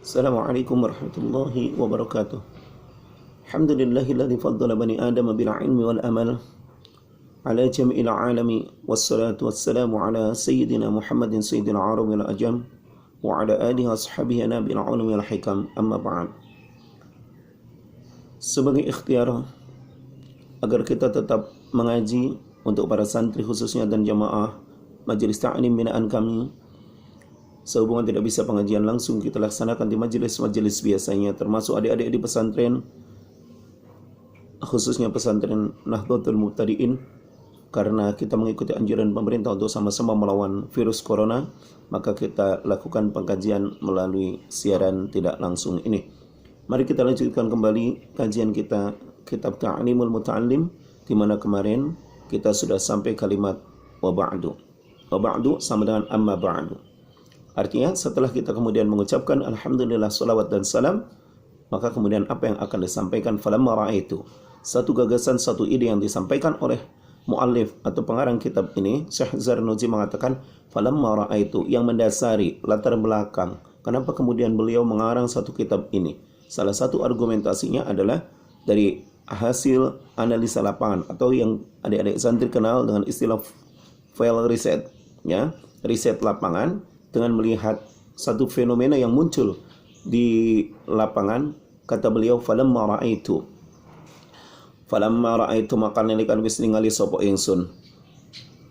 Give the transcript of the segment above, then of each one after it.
Assalamualaikum warahmatullahi wabarakatuh. Alhamdulillahilladzi faddala bani Adam bil ilmi wal amal ala jami'il alami wassalatu wassalamu ala sayyidina Muhammadin sayyidil arab wal ajam wa ala alihi washabihi nabil ulum wal hikam amma ba'd. Sebagai ikhtiar agar kita tetap mengaji untuk para santri khususnya dan jamaah majelis ta'lim binaan kami, sehubungan tidak bisa pengajian langsung, kita laksanakan di majelis-majelis biasanya, termasuk adik-adik di pesantren, khususnya pesantren Nahdlatul Mubtadi'in. Karena kita mengikuti anjuran pemerintah untuk sama-sama melawan virus corona, maka kita lakukan pengkajian melalui siaran tidak langsung ini. Mari kita lanjutkan kembali kajian kita kitab Ta'limul Muta'allim, di mana kemarin kita sudah sampai kalimat wa ba'du. Wa ba'du sama dengan amma ba'du. Artinya setelah kita kemudian mengucapkan alhamdulillah, salawat dan salam, maka kemudian apa yang akan disampaikan? Falamma ra'aitu, satu gagasan, satu ide yang disampaikan oleh muallif atau pengarang kitab ini, Syekh Zarnuji mengatakan falamma ra'aitu, yang mendasari latar belakang kenapa kemudian beliau mengarang satu kitab ini. Salah satu argumentasinya adalah dari hasil analisa lapangan atau yang adik-adik santri kenal dengan istilah field research, ya, riset lapangan, dengan melihat satu fenomena yang muncul di lapangan. Kata beliau falamma ra'aitu maka nalikan wis ningali sapa ingsun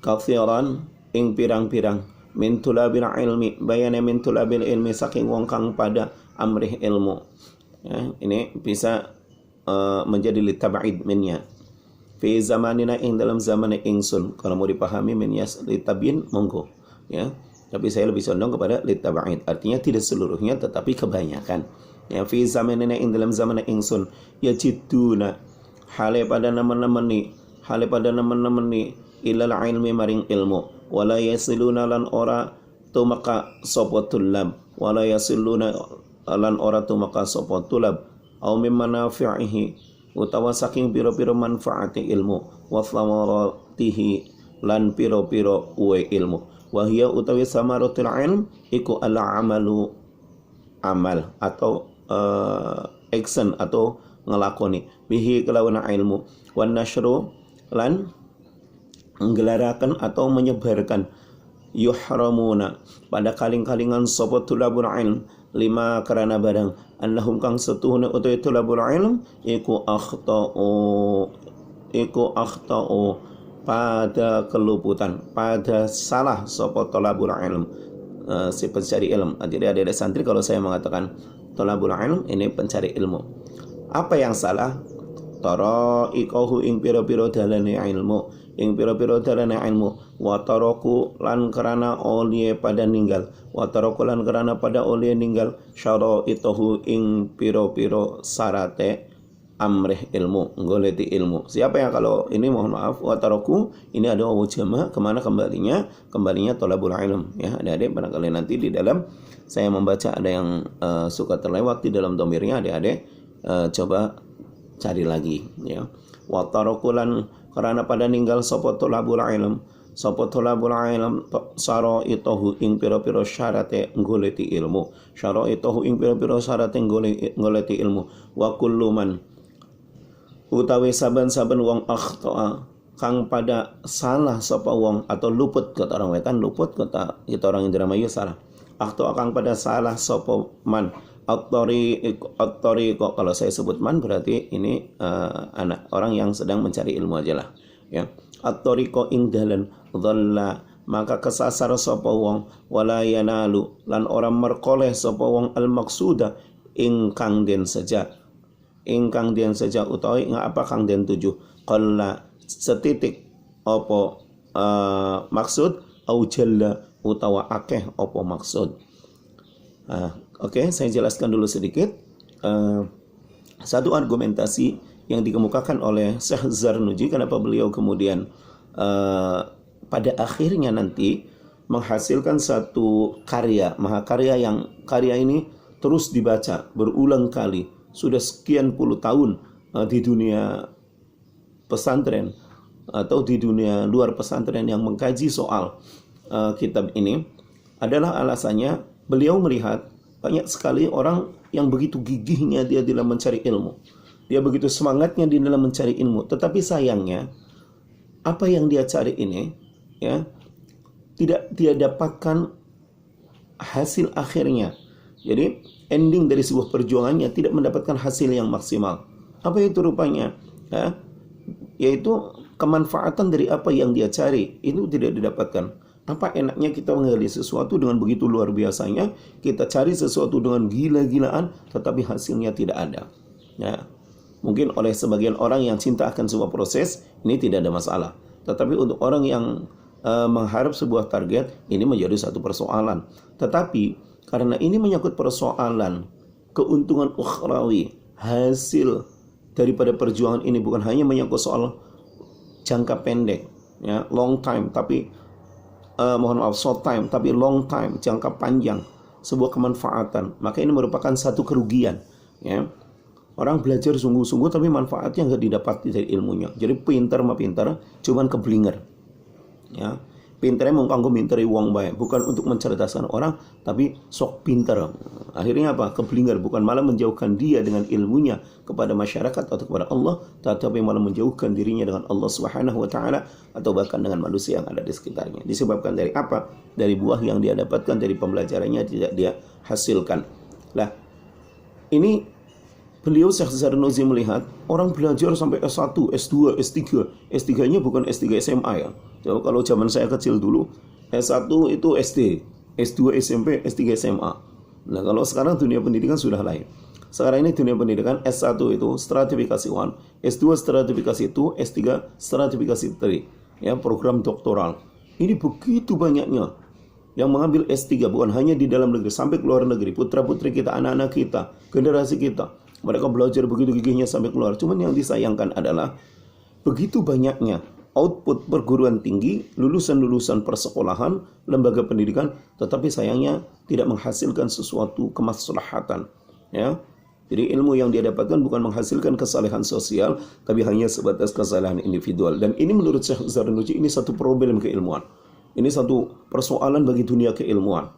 kathiran ing pirang-pirang min tulabil ilmi, bayane min tulabil ilmi, saking wong kang pada amrih ilmu, ya, ini bisa menjadi litab'id minnya fi zamanina, ing dalam zaman ingsun. Kalau mau dipahami minyas litabin monggo, ya, tapi saya lebih condong kepada litab'id, artinya tidak seluruhnya tetapi kebanyakan. Ya, fi zamanina, ing dalam zaman ingsun, yajiduna hale pada nemen-nemeni ilal ilmi maring ilmu, wala yasiluna lan ora tumaka sapa tulab, wala yasiluna lan ora tumaka sapa tulab, au mimma nafi'ihi, utawa saking pira-pira manfaati ilmu, wa thamaratihi lan pira-pira uwe ilmu. Wahia utawi samaratul ilm iku al-amalu, amal atau action atau ngelakoni, bihi kelawan ilmu, wan nasyru lan nggelarakan atau menyebarkan, yuhramuna pada kaling-kalingan sapa tulabul ilm, lima karena barang annahum kang setuhune utawi tulabul ilm iku akhtau pada keluputan, pada salah sapa thalabul ilm, si pencari ilmu. Jadi adik-adik santri, kalau saya mengatakan thalabul ilm, ini pencari ilmu, apa yang salah? Tara'iqahu, ing pira-pira dalane ilmu, ing pira-pira dalane ilmu, wa taraku lan karana oleh pada ninggal, wa taraku lan karana pada oleh ninggal, syara'itahu ing pira-pira sarate amrih ilmu, goleti ilmu. Siapa yang, kalau ini mohon maaf, wataraku ini ada wawu jama, kemana kembalinya? Kembalinya thalabul ilm, ya adik-adik. Barangkali nanti di dalam saya membaca ada yang suka terlewat di dalam domirnya, adik-adik coba cari lagi, ya. Wataraku lan karena pada ninggal sapa thalabul ilm, sapa thalabul ilm syara'itahu ing pira-pira syarate goleti ilmu, syara'itahu ing pira-pira syarate goleti ilmu, wa kullu man utawi saben-saben wong akhta'a kang pada salah sapa wong, atau luput kata orang wetan, luput kata kita orang Indramayu salah, akhta'a kang pada salah sapa man, at-tariq kalau saya sebut man berarti ini anak orang yang sedang mencari ilmu aja lah, ya. At-tariq ing dalan, dhalla maka kesasar sapa wong, wala yanalu lan orang merkoleh sapa wong al-maqsuda ingkang den saja, ingkang den saja utawi apa kang den tuju, qalla setitik apa maksud, au jalla utawa akeh apa maksud. Oke, saya jelaskan dulu sedikit satu argumentasi yang dikemukakan oleh Syekh Zarnuji, kenapa beliau kemudian pada akhirnya nanti menghasilkan satu karya mahakarya, yang karya ini terus dibaca berulang kali, sudah sekian puluh tahun di dunia pesantren atau di dunia luar pesantren yang mengkaji soal kitab ini, adalah alasannya beliau melihat banyak sekali orang yang begitu gigihnya dia dalam mencari ilmu. Dia begitu semangatnya di dalam mencari ilmu. Tetapi sayangnya, apa yang dia cari ini, ya, tidak dia dapatkan hasil akhirnya. Jadi, ending dari sebuah perjuangannya tidak mendapatkan hasil yang maksimal. Apa itu rupanya? Ya, yaitu kemanfaatan dari apa yang dia cari itu tidak didapatkan. Apa enaknya kita menggali sesuatu dengan begitu luar biasanya, kita cari sesuatu dengan gila-gilaan, tetapi hasilnya tidak ada. Ya, mungkin oleh sebagian orang yang cinta akan sebuah proses, ini tidak ada masalah. Tetapi untuk orang yang mengharap sebuah target, ini menjadi satu persoalan. Tetapi karena ini menyangkut persoalan keuntungan ukhrawi, hasil daripada perjuangan ini bukan hanya menyangkut soal jangka pendek, ya, long time, tapi short time, tapi long time, jangka panjang, sebuah kemanfaatan, maka ini merupakan satu kerugian, ya. Orang belajar sungguh-sungguh tapi manfaatnya nggak didapat dari ilmunya. Jadi pintar mah pintar, cuman keblinger, ya. Pinternya mau kanggo minteri wong bae, bukan untuk mencerdaskan orang, tapi sok pinter. Akhirnya apa? Keblinger, bukan malah menjauhkan dia dengan ilmunya kepada masyarakat atau kepada Allah, tetapi malah menjauhkan dirinya dengan Allah Subhanahu wa taala atau bahkan dengan manusia yang ada di sekitarnya. Disebabkan dari apa? Dari buah yang dia dapatkan dari pembelajarannya tidak dia hasilkan. Lah, ini beliau Syekh Zarnuji melihat orang belajar sampai S1, S2, S3. S3-nya bukan S3 SMA ya. Jadi kalau zaman saya kecil dulu, S1 itu SD, S2 SMP, S3 SMA. Nah, kalau sekarang dunia pendidikan sudah lain. Sekarang ini dunia pendidikan S1 itu stratifikasi 1, S2 stratifikasi 2, S3 stratifikasi 3. Ya, program doktoral. Ini begitu banyaknya yang mengambil S3 bukan hanya di dalam negeri, sampai ke luar negeri. Putra-putri kita, anak-anak kita, generasi kita, mereka belajar begitu gigihnya sampai keluar. Cuman yang disayangkan adalah begitu banyaknya output perguruan tinggi, lulusan-lulusan persekolahan, lembaga pendidikan, tetapi sayangnya tidak menghasilkan sesuatu kemaslahatan. Ya, jadi ilmu yang dia dapatkan bukan menghasilkan kesalehan sosial, tapi hanya sebatas kesalahan individual. Dan ini menurut Syekh Zarnuji ini satu problem keilmuan. Ini satu persoalan bagi dunia keilmuan.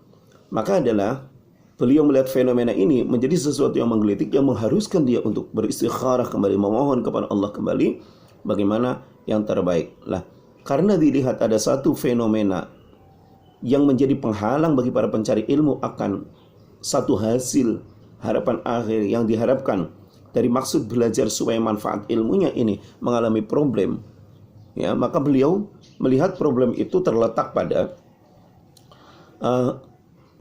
Maka adalah beliau melihat fenomena ini menjadi sesuatu yang menggelitik, yang mengharuskan dia untuk beristikharah kembali, memohon kepada Allah kembali bagaimana yang terbaik. Lah, karena dilihat ada satu fenomena yang menjadi penghalang bagi para pencari ilmu akan satu hasil harapan akhir yang diharapkan dari maksud belajar supaya manfaat ilmunya ini mengalami problem, ya, maka beliau melihat problem itu terletak pada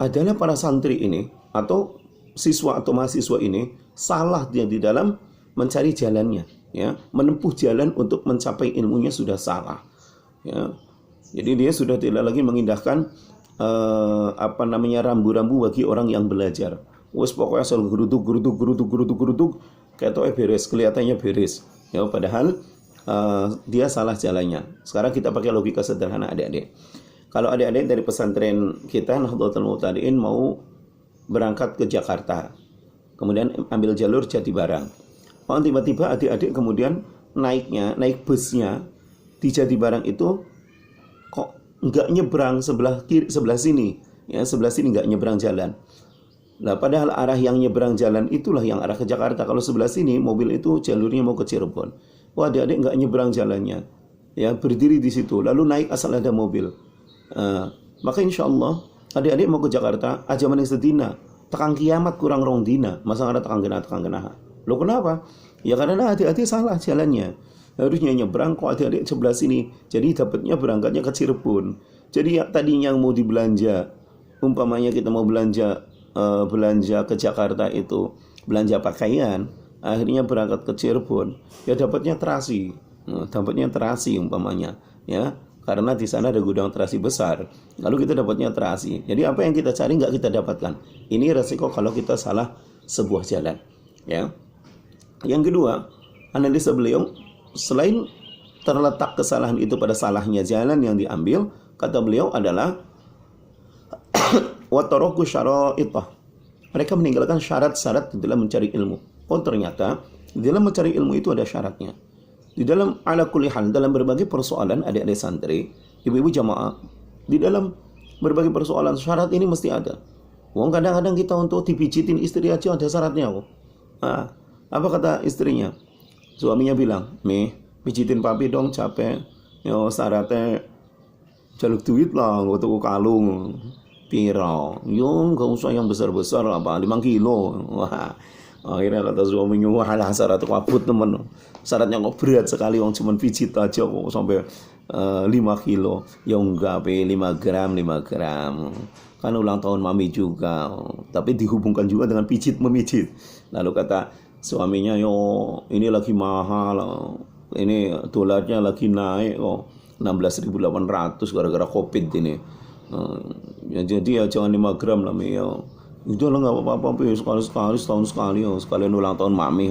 adalah para santri ini atau siswa atau mahasiswa ini salah dia di dalam mencari jalannya, ya, menempuh jalan untuk mencapai ilmunya sudah salah, ya. Jadi dia sudah tidak lagi mengindahkan rambu-rambu bagi orang yang belajar. Wes pokoknya asal geruduk kayak toh beres, kelihatannya beres, ya, padahal dia salah jalannya. Sekarang kita pakai logika sederhana adik-adik. Kalau adik-adik dari pesantren kita Nahdlatul Mubtadi'in mau berangkat ke Jakarta, kemudian ambil jalur Jatibarang. Oh, tiba-tiba adik-adik kemudian naik busnya di Jatibarang itu kok nggak nyebrang sebelah kiri, sebelah sini, ya, sebelah sini nggak nyebrang jalan. Nah, padahal arah yang nyebrang jalan itulah yang arah ke Jakarta. Kalau sebelah sini mobil itu jalurnya mau ke Cirebon. Wah, adik-adik nggak nyebrang jalannya, ya, berdiri di situ lalu naik asal ada mobil. Maka insya Allah adik-adik mau ke Jakarta aja maning sedina, tekan kiamat kurang rong dina, masa ada tekan genah. Loh, kenapa? Ya karena adik-adik salah jalannya. Harusnya nyebrang, kok adik-adik sebelah sini. Jadi dapatnya berangkatnya ke Cirebon. Jadi ya, tadinya yang mau dibelanja, umpamanya kita mau belanja ke Jakarta itu belanja pakaian, akhirnya berangkat ke Cirebon, ya dapatnya terasi. Dapatnya terasi umpamanya, ya. Karena di sana ada gudang terasi besar. Lalu kita dapatnya terasi. Jadi apa yang kita cari nggak kita dapatkan. Ini resiko kalau kita salah sebuah jalan, ya. Yang kedua, analisa beliau, selain terletak kesalahan itu pada salahnya jalan yang diambil, kata beliau adalah wa taraku syara'itah. Mereka meninggalkan syarat-syarat di dalam mencari ilmu. Oh, ternyata di dalam mencari ilmu itu ada syaratnya. Di dalam ala kulli hal, dalam berbagai persoalan adik-adik santri, ibu-ibu jamaah, di dalam berbagai persoalan syarat ini mesti ada. Wong kadang-kadang kita untuk dipijitin istri aja ada syaratnya kok. Nah, apa kata istrinya? Suaminya bilang, "Mi, pijitin papi dong, capek. Yo syaratnya jaluk duit lah, gue tuku kalung. Piro? Yo nggak usah yang besar-besar lah, Pak, 5 kilo." Wah, akhirnya kata suaminya, wah lah syarat kabut temen. Syaratnya kok berat sekali, wong cuman pijit aja kok sampai 5 kilo. Ya enggak, 5 gram, 5 gram. Kan ulang tahun mami juga, tapi dihubungkan juga dengan pijit memijit. Lalu kata suaminya, yo ini lagi mahal, ini dolarnya lagi naik kok, 16.800 gara-gara covid ini. Ya jadi ya jangan 5 gram lah, Mi. Ya itu lah nggak apa-apa, sekali-sekali, setahun sekali, sekalian ulang tahun mami.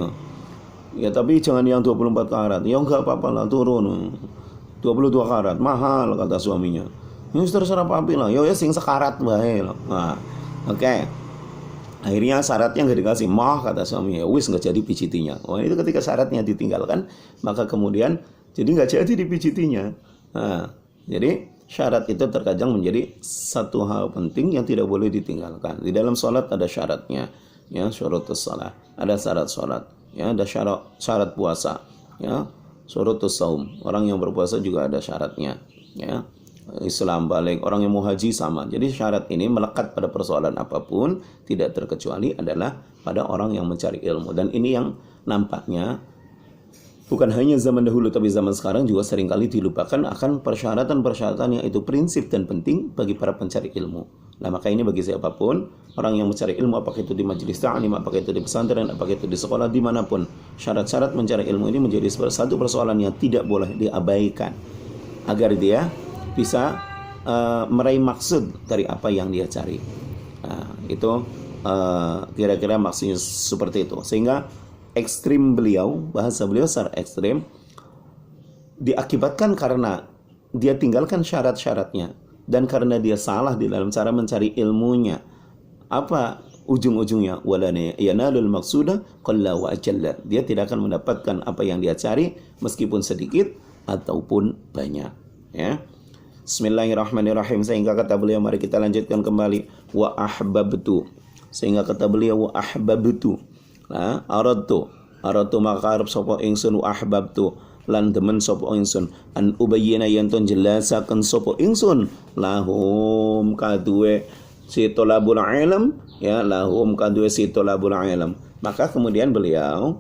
Ya tapi jangan yang 24 karat. Ya enggak apa-apa lah, turun 22 karat, mahal kata suaminya. Ya terserah papi lah, ya sing sekarat bae lah. Nah, oke. Akhirnya syaratnya nggak dikasih, mah kata suami, ya wis nggak jadi pijitinya. Wah itu ketika syaratnya ditinggalkan, maka kemudian jadi nggak jadi dipijitinya. Nah, jadi syarat itu terkadang menjadi satu hal penting yang tidak boleh ditinggalkan. Di dalam sholat ada syaratnya, ya syurutus shalah, ada syarat sholat, ya ada syarat puasa, ya syurutus saum. Orang yang berpuasa juga ada syaratnya, ya. Islam balik, orang yang mau haji sama. Jadi syarat ini melekat pada persoalan apapun, tidak terkecuali adalah pada orang yang mencari ilmu. Dan ini yang nampaknya bukan hanya zaman dahulu tapi zaman sekarang juga seringkali dilupakan akan persyaratan-persyaratan yang itu prinsip dan penting bagi para pencari ilmu. Nah maka ini bagi siapapun orang yang mencari ilmu, apakah itu di majelis ta'lim, apakah itu di pesantren, apakah itu di sekolah, dimanapun, syarat-syarat mencari ilmu ini menjadi satu persoalan yang tidak boleh diabaikan agar dia bisa meraih maksud dari apa yang dia cari. Nah, itu kira-kira maksudnya seperti itu. Sehingga ekstrim beliau, bahasa beliau secara ekstrim, diakibatkan karena dia tinggalkan syarat-syaratnya dan karena dia salah di dalam cara mencari ilmunya. Apa ujung-ujungnya? Walana yanalul maqsuda qalla wa ajalla. Dia tidak akan mendapatkan apa yang dia cari meskipun sedikit ataupun banyak, ya. Bismillahirrahmanirrahim. Sehingga kata beliau, mari kita lanjutkan kembali, wa ahbabtu. Sehingga kata beliau, wa ahbabtu. Nah, aradtu maka arep sapa ingsun, wa ahbabtu lan demen sapa ingsun, an ubayyana yanton jelasaken sapa ingsun lahum kaduwe si tolabul ilm, ya lahum kaduwe si tolabul ilm. Maka kemudian beliau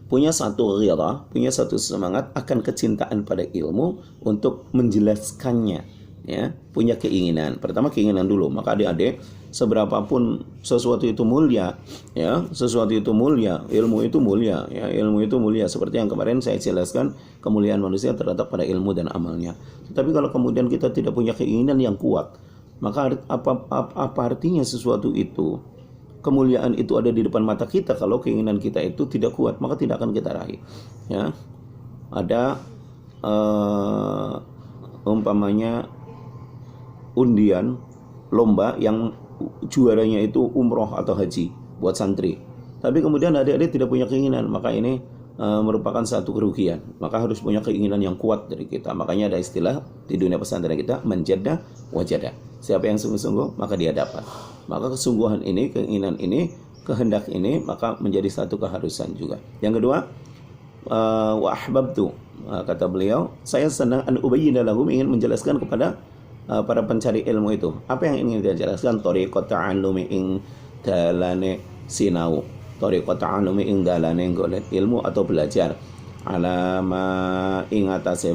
punya satu ghirah, punya satu semangat akan kecintaan pada ilmu untuk menjelaskannya, ya, punya keinginan. Pertama keinginan dulu. Maka adik-adik, seberapapun sesuatu itu mulia, ya, sesuatu itu mulia, ilmu itu mulia, ya, ilmu itu mulia. Seperti yang kemarin saya jelaskan, kemuliaan manusia terletak pada ilmu dan amalnya. Tetapi kalau kemudian kita tidak punya keinginan yang kuat, maka apa artinya sesuatu itu? Kemuliaan itu ada di depan mata kita, kalau keinginan kita itu tidak kuat, maka tidak akan kita raih, ya. Ada umpamanya undian lomba yang juaranya itu umroh atau haji buat santri, tapi kemudian adik-adik tidak punya keinginan, maka ini merupakan satu kerugian. Maka harus punya keinginan yang kuat dari kita. Makanya ada istilah di dunia pesantren kita, menjada wajada. Siapa yang sungguh-sungguh, maka dia dapat. Maka kesungguhan ini, keinginan ini, kehendak ini, maka menjadi satu keharusan juga. Yang kedua, wa ahbabtu, kata beliau, saya senang an ubayyina lahum, ingin menjelaskan kepada para pencari ilmu itu. Apa yang ingin dia jelaskan? Thariqat ta'allumi ing dalane sinau. Thariqat ta'allumi ing dalane golek ilmu atau belajar. Alama ing atase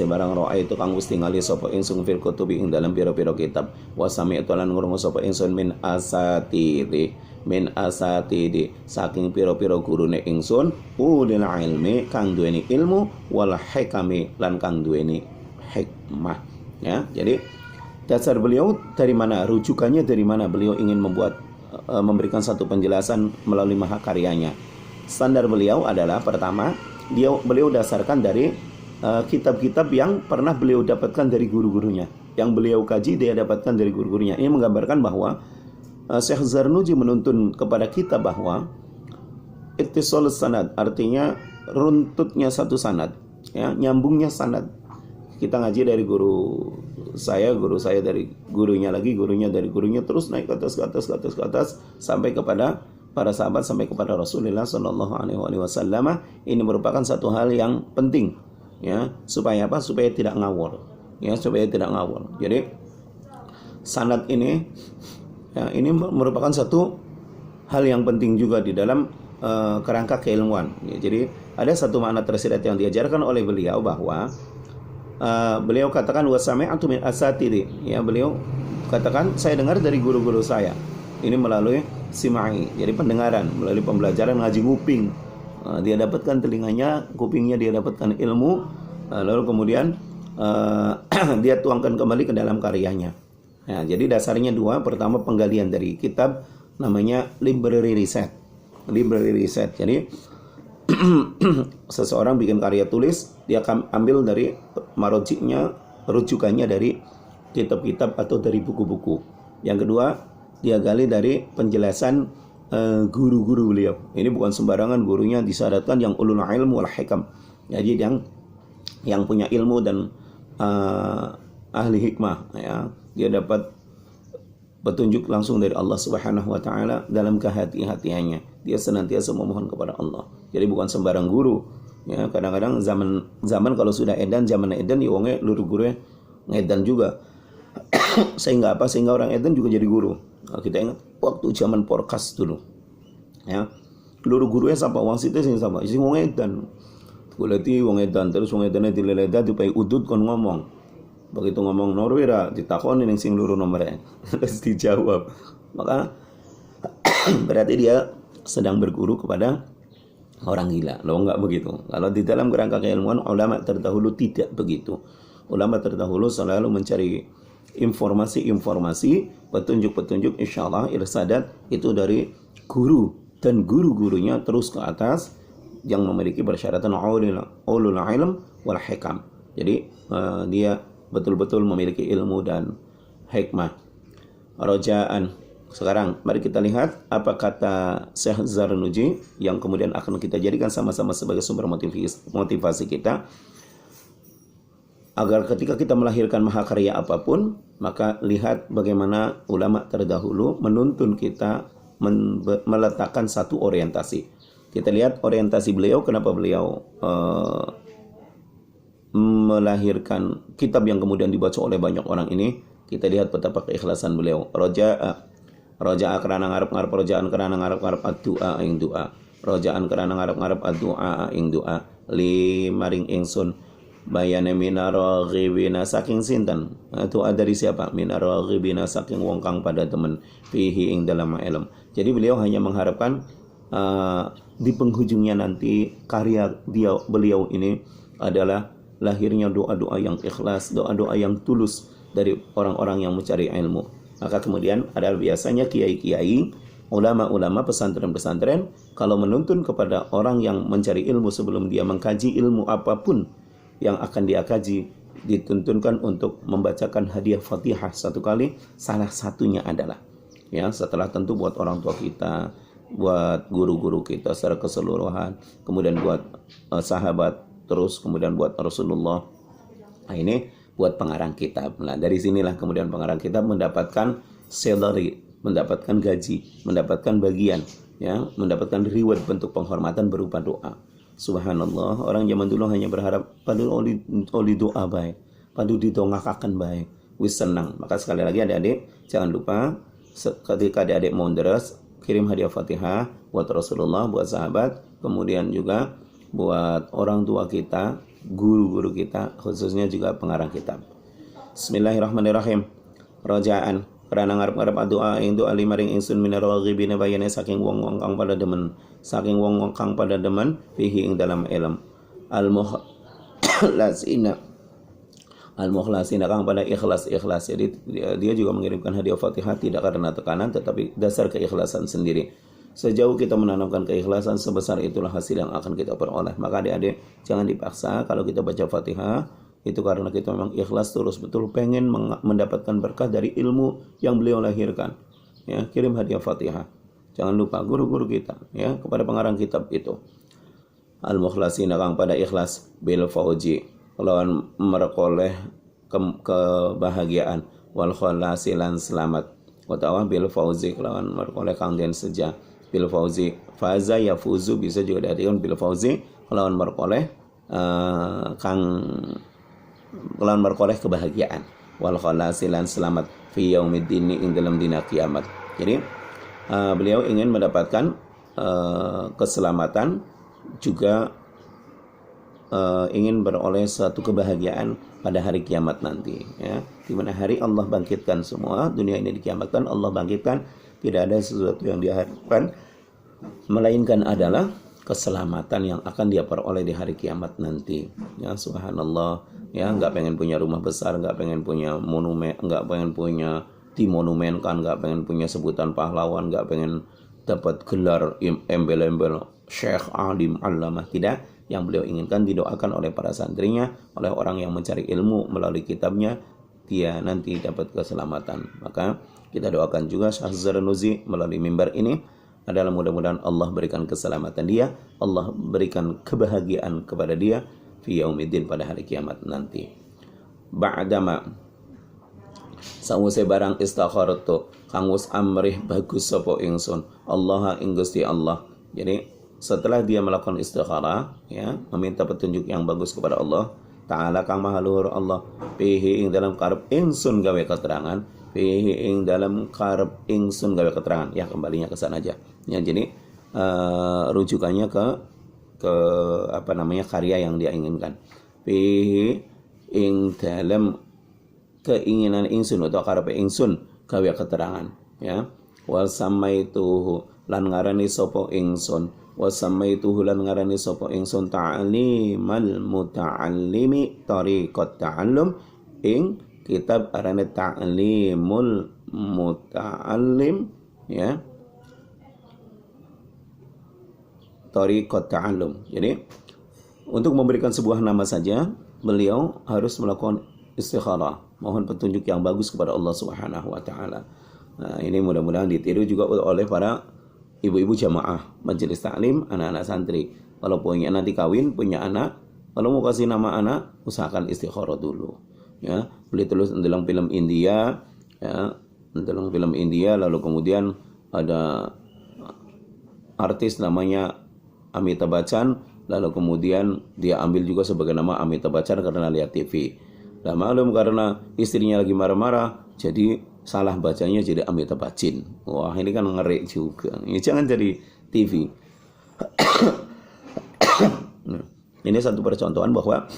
barang roa itu kang wis tingali sapa ingsun fil kutubi ing dalam pira-pira kitab. Wa sami'tu lan ngrungu sapa ingsun min asatidi saking pira-pira gurune ingsun ulil ilmi kang duweni ilmu wal hikami lan kang duweni hikmah, ya. Jadi dasar beliau dari mana, rujukannya dari mana beliau ingin memberikan satu penjelasan melalui mahakaryanya. Standar beliau adalah pertama, beliau dasarkan dari kitab-kitab yang pernah beliau dapatkan dari guru-gurunya, yang beliau kaji dia dapatkan dari guru-gurunya. Ini menggambarkan bahwa Syekh Zarnuji menuntun kepada kita bahwa ittisalus sanad, artinya runtutnya satu sanad, ya, nyambungnya sanad. kita ngaji dari guru saya dari gurunya lagi, gurunya dari gurunya, terus naik ke atas sampai kepada para sahabat, sampai kepada Rasulullah Shallallahu Alaihi Wasallam. Ini merupakan satu hal yang penting, ya, supaya apa? Supaya tidak ngawur, ya, supaya tidak ngawur. Jadi sanad ini, ya, ini merupakan satu hal yang penting juga di dalam kerangka keilmuan. Ya, jadi ada satu makna tersirat yang diajarkan oleh beliau bahwa beliau katakan wasami'atu min asatidi, ya, beliau katakan saya dengar dari guru-guru saya. Ini melalui simai, jadi pendengaran, melalui pembelajaran ngaji nguping. Dia dapatkan telinganya, kupingnya dia dapatkan ilmu, lalu kemudian dia tuangkan kembali ke dalam karyanya. Nah, jadi dasarnya dua. Pertama, penggalian dari kitab namanya library research. Jadi seseorang bikin karya tulis, dia akan ambil dari marojiknya, rujukannya dari kitab-kitab atau dari buku-buku. Yang kedua, dia gali dari penjelasan guru-guru beliau. Ini bukan sembarangan gurunya, disyaratkan yang ulul ilmu wal hikam. Jadi yang punya ilmu dan ahli hikmah, ya. Dia dapat petunjuk langsung dari Allah Subhanahu wa taala dalam kehati-hatiannya. Dia senantiasa memohon kepada Allah. Jadi bukan sembarang guru. Ya, kadang-kadang zaman kalau sudah edan, zaman edan ya wonge luru guru ngedan juga. Sehingga orang edan juga jadi guru. Nah, kita ingat waktu zaman podcast dulu. Ya. Luru gurunya siapa? Wong situ sing sama. Sing wong edan. Kulati wong edan, terus wong edane dileleda dipai udut kon ngomong. Begitu ngomong Norwira ditakoni ning sing luru nomornya. Terus dijawab. Maka berarti dia sedang berguru kepada orang gila. Loh, enggak begitu. Kalau di dalam kerangka keilmuan, ulama terdahulu tidak begitu. Ulama terdahulu selalu mencari informasi-informasi, petunjuk-petunjuk, insyaallah irsadat itu dari guru dan guru-gurunya terus ke atas yang memiliki persyaratan ulul ilm wal hikam. Jadi dia betul-betul memiliki ilmu dan hikmah. Rojaan. Sekarang mari kita lihat apa kata Syekh Zarnuji yang kemudian akan kita jadikan sama-sama sebagai sumber motivasi kita, agar ketika kita melahirkan mahakarya apapun, maka lihat bagaimana ulama terdahulu menuntun kita meletakkan satu orientasi. Kita lihat orientasi beliau, kenapa beliau melahirkan kitab yang kemudian dibaca oleh banyak orang ini. Kita lihat betapa keikhlasan beliau. Roja'a kerana ngarep-ngarep, rojaan kerana ngarep-ngarep ad-du'a ing du'a. Rojaan kerana ngarep-ngarep ad-du'a ing du'a. Li maring ingsun bayane minaraghibina saking sinten. Doa dari siapa? Minaraghibina saking wong kang pada temen fihi ing dalam ilm. Jadi beliau hanya mengharapkan di penghujungnya nanti karya beliau ini adalah lahirnya doa-doa yang ikhlas, doa-doa yang tulus dari orang-orang yang mencari ilmu. Maka kemudian ada biasanya kiai-kiai, ulama-ulama, pesantren-pesantren, kalau menuntun kepada orang yang mencari ilmu sebelum dia mengkaji ilmu apapun yang akan dia kaji, dituntunkan untuk membacakan hadiah Fatihah satu kali. Salah satunya adalah, ya, setelah tentu buat orang tua kita, buat guru-guru kita secara keseluruhan, kemudian buat sahabat, terus kemudian buat Rasulullah. Nah, ini buat pengarang kitab. Nah, dari sinilah kemudian pengarang kitab mendapatkan salary, mendapatkan gaji, mendapatkan bagian, ya, mendapatkan reward bentuk penghormatan berupa doa. Subhanallah, orang zaman dulu hanya berharap pada oli doa baik, pada didongakakan baik, wis senang. Maka sekali lagi adik-adik, jangan lupa ketika adik-adik mau deras, kirim hadiah Fatihah buat Rasulullah, buat sahabat, kemudian juga buat orang tua kita, guru-guru kita, khususnya juga pengarang kitab. Bismillahirrahmanirrahim. Rojaan karena ngarep-ngarep doa ing doa limaring ingsun minaraghibina bayane saking wong-wong kang pada demen, saking wong-wong kang pada demen fihi ing dalam ilm. Al-mukhlasina kang pada ikhlas. Jadi dia juga mengirimkan hadiah Fatihah tidak karena tekanan, tetapi dasar keikhlasan sendiri. Sejauh kita menanamkan keikhlasan, sebesar itulah hasil yang akan kita peroleh. Maka adik-adik, jangan dipaksa. Kalau kita baca Fatihah, itu karena kita memang ikhlas terus betul pengen mendapatkan berkah dari ilmu yang beliau lahirkan. Ya, kirim hadiah Fatihah. Jangan lupa guru-guru kita, ya, kepada pengarang kitab itu. Al-mukhlasina kang pada ikhlas bil fauji, kelawan merkoleh kebahagiaan, wal kholasi lan selamat, utawa bil fauzi kelawan merkoleh kang den seja, bil fauzi faza yafuzu bisa juga diartikan bil fauzi kelawan merkoleh kang kelawan merkoleh kebahagiaan, wal kholasi lan selamat fi yaumiddin ing dalam dina kiamat. Jadi beliau ingin mendapatkan keselamatan, juga ingin beroleh suatu kebahagiaan pada hari kiamat nanti, ya, di mana hari Allah bangkitkan semua, dunia ini dikiamatkan, Allah bangkitkan, tidak ada sesuatu yang diharapkan melainkan adalah keselamatan yang akan dia peroleh di hari kiamat nanti. Ya, subhanallah, ya, nggak pengen punya rumah besar, nggak pengen punya monumen, nggak pengen punya dimonumenkan, nggak pengen punya sebutan pahlawan, nggak pengen dapat gelar embel-embel syekh, alim, allamah, tidak. Yang beliau inginkan didoakan oleh para santrinya, oleh orang yang mencari ilmu melalui kitabnya, dia nanti dapat keselamatan. Maka kita doakan juga Syekh Zarnuji melalui mimbar ini adalah mudah-mudahan Allah berikan keselamatan dia, Allah berikan kebahagiaan kepada dia fi yaumiddin pada hari kiamat nanti. Ba'dama sawise barang istakharatu kang wis amrih bagus sapa ingsun Allah ing Gusti Allah. Jadi setelah dia melakukan istikharah, ya, meminta petunjuk yang bagus kepada Allah Ta'ala kang maha luhur Allah, fihi ing dalam karep ingsun gawe keterangan, fihi ing dalam karep ingsun gawe keterangan. Ya, kembalinya ke sana aja. Ya, jadi rujukannya ke apa namanya, karya yang dia inginkan. Fihi ing dalam keinginan ingsun atau karep ingsun gawe keterangan, ya. Wal samaituhu lan ngarani sapa ingsun, wasamaitu lan ngarani sapa ingsun ta'limal muta'allimi tariqat ta'allum ing kitab arane ta'limul muta'allim, ya, tariqat ta'allum. Jadi untuk memberikan sebuah nama saja beliau harus melakukan istikharah, mohon petunjuk yang bagus kepada Allah Subhanahu wa taala. Nah, ini mudah-mudahan ditiru juga oleh para ibu-ibu jamaah majelis taklim, anak-anak santri. Kalau punya nanti kawin, punya anak, kalau mau kasih nama anak, usahakan istikharah dulu. Ya, beli terus dalam film India, ya, dalam film India, lalu kemudian ada artis namanya Amitabh Bachchan, lalu kemudian dia ambil juga sebagai nama Amitabh Bachchan karena lihat TV. Nah, maklum karena istrinya lagi marah-marah, jadi salah bacanya jadi Amitabh Bachchan. Wah, ini kan ngeri juga. Ya, jangan jadi TV. Nah, ini satu percontohan bahwa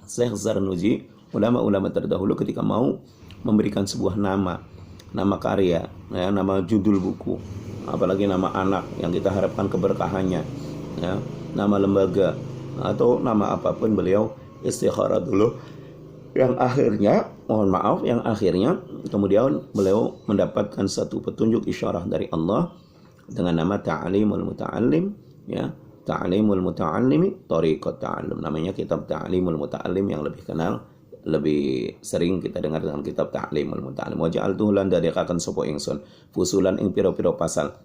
Syekh Zarnuji, ulama-ulama terdahulu ketika mau memberikan sebuah nama karya, ya, nama judul buku, apalagi nama anak yang kita harapkan keberkahannya, ya, nama lembaga atau nama apapun, beliau istikharah dulu. Yang akhirnya, mohon maaf, yang akhirnya kemudian beliau mendapatkan satu petunjuk isyarah dari Allah dengan nama Ta'limul Muta'allim, ya, Ta'limul Muta'allimi Tariqat Ta'allum. Namanya kitab Ta'limul Muta'allim yang lebih kenal, lebih sering kita dengar dengan kitab Ta'limul Muta'allim. Wa ja'altuhu lan dadekaken sapa ingsun fusulan ing pira-pira pasal.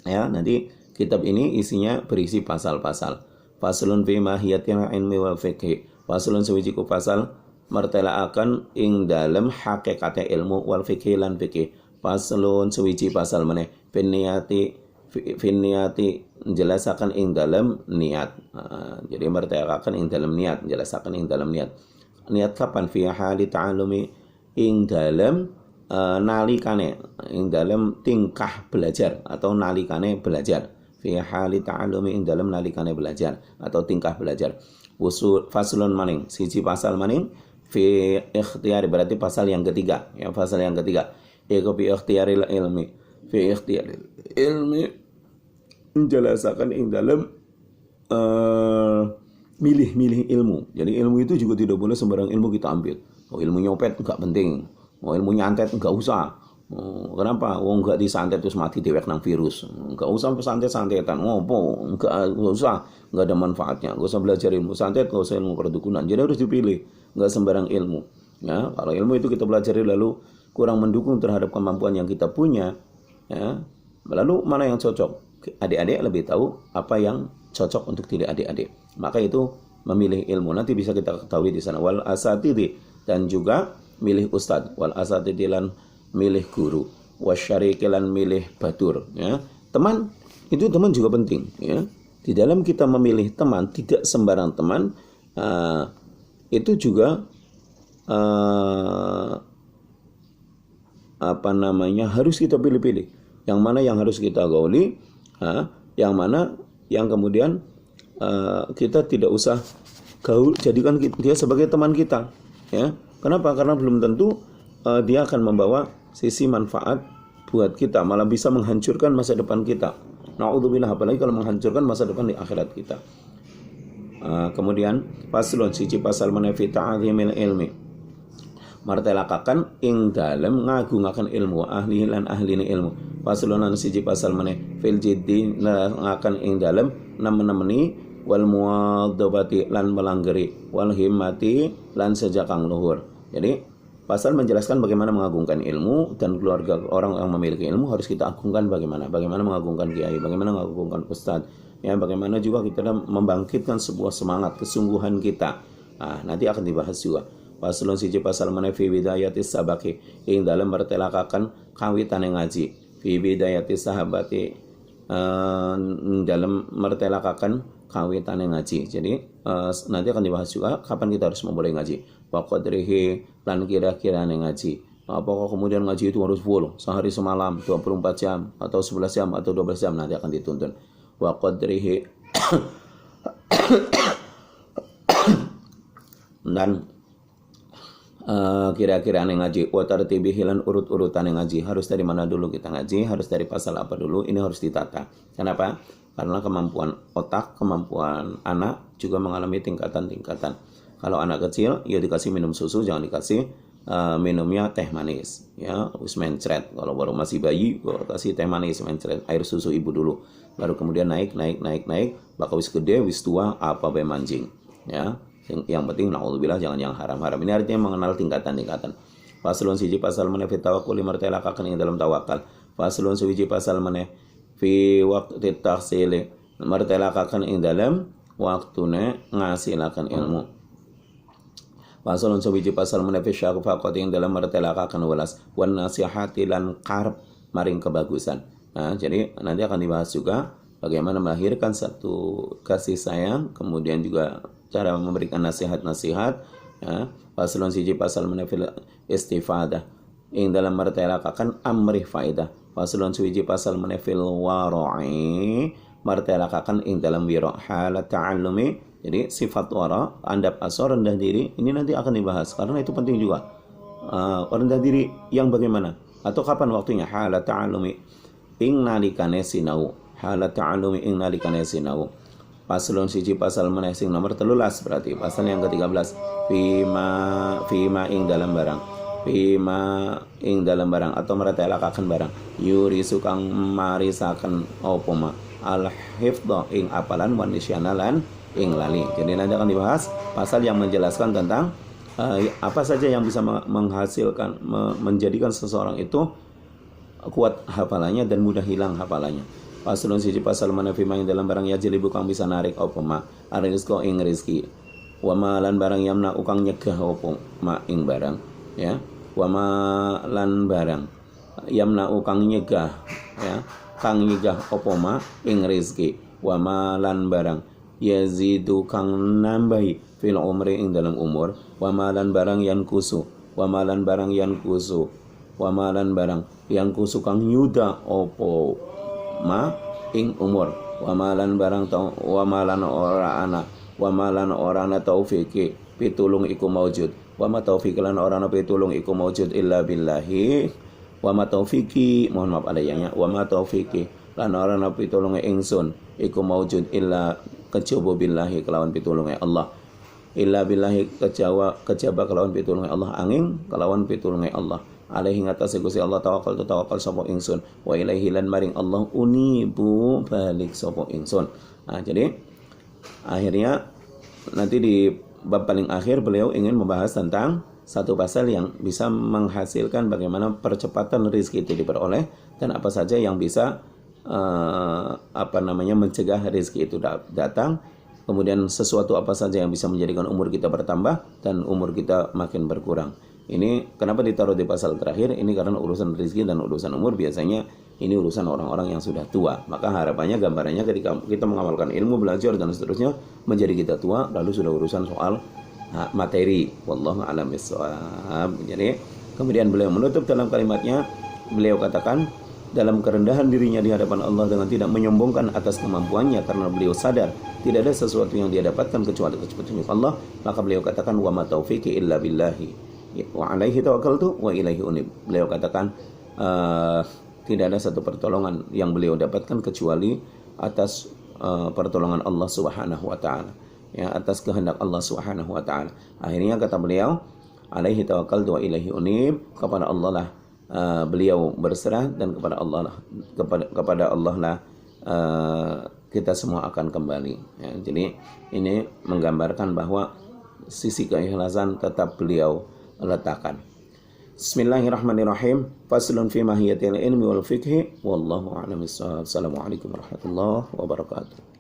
Ya, nanti kitab ini isinya berisi pasal-pasal. Faslun fi mahiyatil ilmi wal fiqh. Faslun sewiji ku pasal martelaaken ing dalem hakikate ilmu wal fiqh lan fikih. Faslun sewiji pasal meneh finniati menjelasakan ing dalem niat. Jadi martelaaken ing dalem niat, menjelasakan ing dalem niat. Niat kapan fi hali ta'allumi ing dalem nalikane, ing dalem tingkah belajar atau nalikane belajar. Fi hali ta'allumi ing dalem nalikane belajar atau tingkah belajar. Faslun maning siji pasal maning fi ikhtiyari, berarti pasal yang ketiga, ya, pasal yang ketiga. Iku fi ikhtiyaril ilmi, fi ikhtiyaril ilmi menjelaskan ing dalam milih-milih ilmu. Jadi ilmu itu juga tidak boleh sembarang ilmu kita ambil. Oh, ilmu nyopet enggak penting. Oh, ilmu nyantet enggak usah. Oh, kenapa? Oh, enggak disantet terus mati dewek nang virus. Enggak usah santet-santetan. Ngopo? Enggak usah. Enggak ada manfaatnya. Enggak usah belajar ilmu santet, enggak usah ilmu perdukunan. Jadi harus dipilih. Enggak sembarang ilmu. Ya, kalau ilmu itu kita pelajari lalu kurang mendukung terhadap kemampuan yang kita punya, ya, lalu mana yang cocok? Adik-adik lebih tahu apa yang cocok untuk tidak adik-adik. Maka itu memilih ilmu. Nanti bisa kita ketahui di sana. Wal asatidhi, dan juga milih ustad. Wal asatidhi, lan milih guru. Wasyariki, lan milih batur. Ya. Teman juga penting. Ya. Di dalam kita memilih teman, tidak sembarang teman, itu juga harus kita pilih-pilih. Yang mana yang harus kita gauli, yang mana yang kemudian kita tidak usah gaul, jadikan dia sebagai teman kita. Ya, kenapa? Karena belum tentu dia akan membawa sisi manfaat buat kita, malah bisa menghancurkan masa depan kita. Na'udzubillah, apalagi kalau menghancurkan masa depan di akhirat kita. Kemudian paslon siji pasal menefi ta'zimil ilmi, martelakakan ing dalem ngagungaken ilmu, ahli lan ahline ilmu. Paslonan siji pasal meneh fil jiddi ngakan ing dalem nemen-nemeni wal muadzabati lan melanggeri wal himmati lan sejakang luhur. Jadi pasal menjelaskan bagaimana mengagungkan ilmu, dan keluarga orang yang memiliki ilmu harus kita agungkan bagaimana mengagungkan kiai, bagaimana mengagungkan ustadz, ya, bagaimana juga kita membangkitkan sebuah semangat kesungguhan kita. Nanti akan dibahas juga. Paslon siji pasal meneh fi bidayatis sabaki, ing dalam mertelakakan kawitane ngaji. Fi bidayatis sahabati, dalam mertelakakan kawitane ngaji. Jadi nanti akan dibahas juga kapan kita harus memulai ngaji. Waqadrihi, lan kira-kira ngaji. Apakah kemudian ngaji itu harus full sehari semalam 24 jam atau 11 jam atau 12 jam, nanti akan dituntun. Waqadrihi dan kira-kira ngaji, wa tartibihi, lan urut-urutan ngaji. Harus dari mana dulu kita ngaji, harus dari pasal apa dulu, ini harus ditata. Kenapa? Karena kemampuan otak, kemampuan anak juga mengalami tingkatan-tingkatan. Kalau anak kecil, ya dikasih minum susu, jangan dikasih minumnya teh manis. Ya, wis mencret. Kalau baru masih bayi, kasih teh manis, mencret. Air susu ibu dulu. Baru kemudian naik. Bakal wis gede, wis tua, apa bae manjing. Ya, yang penting naudzubillah jangan yang haram-haram. Ini artinya mengenal tingkatan-tingkatan. Faslun siji pasal meneh fi tawakkul, martelakaken ing dalam tawakal. Faslun siji pasal meneh fi waqti tahsil, martelakaken ing dalam waktune ngasilaken ilmu. Pasalun sawiji pasal menepi syafaqati ing dalam mertelakaken welas wan nasihati lan karep maring kebagusan. Nah, jadi nanti akan dibahas juga bagaimana melahirkan satu kasih sayang, kemudian juga cara memberikan nasihat-nasihat. Ya. Pasalun siji pasal menepi istifadah ing dalam mertelakaken amri faidah. Pasalun sawiji pasal menepi wara'i, mertelakaken ing dalam wira halat ta'allumi. Jadi sifat wara, andap asor, rendah diri, ini nanti akan dibahas karena itu penting juga. Rendah diri yang bagaimana atau kapan waktunya? Halat ta'allumi ing nalikane sinau. Halat ta'allumi ing nalikane sinau. Paslon siji pasal meneh sing nomor 13, berarti pasal yang ke-13. Fima ing dalam barang. Fima ing dalam barang atau mertelakaken barang. Yuri sukang marisaken apa ma. Al-hifdha ing apalan wan nisyanalan ing lali. Jadi nanti akan dibahas pasal yang menjelaskan tentang apa saja yang bisa menghasilkan menjadikan seseorang itu kuat hafalannya dan mudah hilang hafalannya. Pasalun siji pasal manafi yang dalam barang yajli bukan bisa narik apa ma arizqo ing rizki. Wa malan barang yamna ukang nyegah apa ma ing barang, ya. Wa malan barang yamna ukang nyegah, ya. Kang nyegah apa ma ing rizki. Wa malan barang yazidu kang nambahi fil umri ing dalam umur. Wa malan barang yang kusu, wa malan barang yang kusu, wa malan barang yang kusu kang yuda opo ma ing umur. Wa malan barang wa malan ora ana, wa malan ora ana taufiki pitulung iku maujud. Wa ma taufiki lan ora ana pitulung iku maujud illa billahi. Wa ma taufiki, mohon maaf ada yangnya, wa ma taufiki lan ora ana pitulunge ingsun iku maujud illa kejaba billahi kelawan pitulunge Allah. Illa billahi kejaba kelawan pitulunge Allah, angin kelawan pitulunge Allah. Alaihi ngatasi Gusti Allah tawakal sapa ingsun, wa ilaihi lan maring Allah unibu balik sapa ingsun. Nah, jadi akhirnya nanti di bab paling akhir beliau ingin membahas tentang satu pasal yang bisa menghasilkan bagaimana percepatan rezeki itu diperoleh dan apa saja yang bisa mencegah rezeki itu datang, kemudian sesuatu apa saja yang bisa menjadikan umur kita bertambah dan umur kita makin berkurang. Ini kenapa ditaruh di pasal terakhir? Ini karena urusan rezeki dan urusan umur biasanya ini urusan orang-orang yang sudah tua. Maka harapannya, gambarannya ketika kita mengamalkan ilmu, belajar dan seterusnya, menjadi kita tua, lalu sudah urusan soal materi. Wallahu a'lam bishawab. Jadi kemudian beliau menutup dalam kalimatnya, beliau katakan dalam kerendahan dirinya di hadapan Allah dengan tidak menyombongkan atas kemampuannya, karena beliau sadar tidak ada sesuatu yang dia dapatkan kecuali petunjuk Allah, maka beliau katakan wa ma taufiqi illa billahi wa alaihi tawakkaltu wa ilaihi unib. Beliau katakan tidak ada satu pertolongan yang beliau dapatkan kecuali atas pertolongan Allah Subhanahu wa taala, ya, atas kehendak Allah Subhanahu wa taala. Akhirnya kata beliau, alaihi tawakkaltu wa ilaihi unib, kepada Allah lah beliau berserah dan kepada Allah lah kita semua akan kembali, ya. Jadi ini menggambarkan bahwa sisi keikhlasan tetap beliau letakkan. Bismillahirrahmanirrahim. Faslun fi mahiyatil ilmi wal fiqhi wallahu a'lam bissawab. Assalamualaikum warahmatullahi wabarakatuh.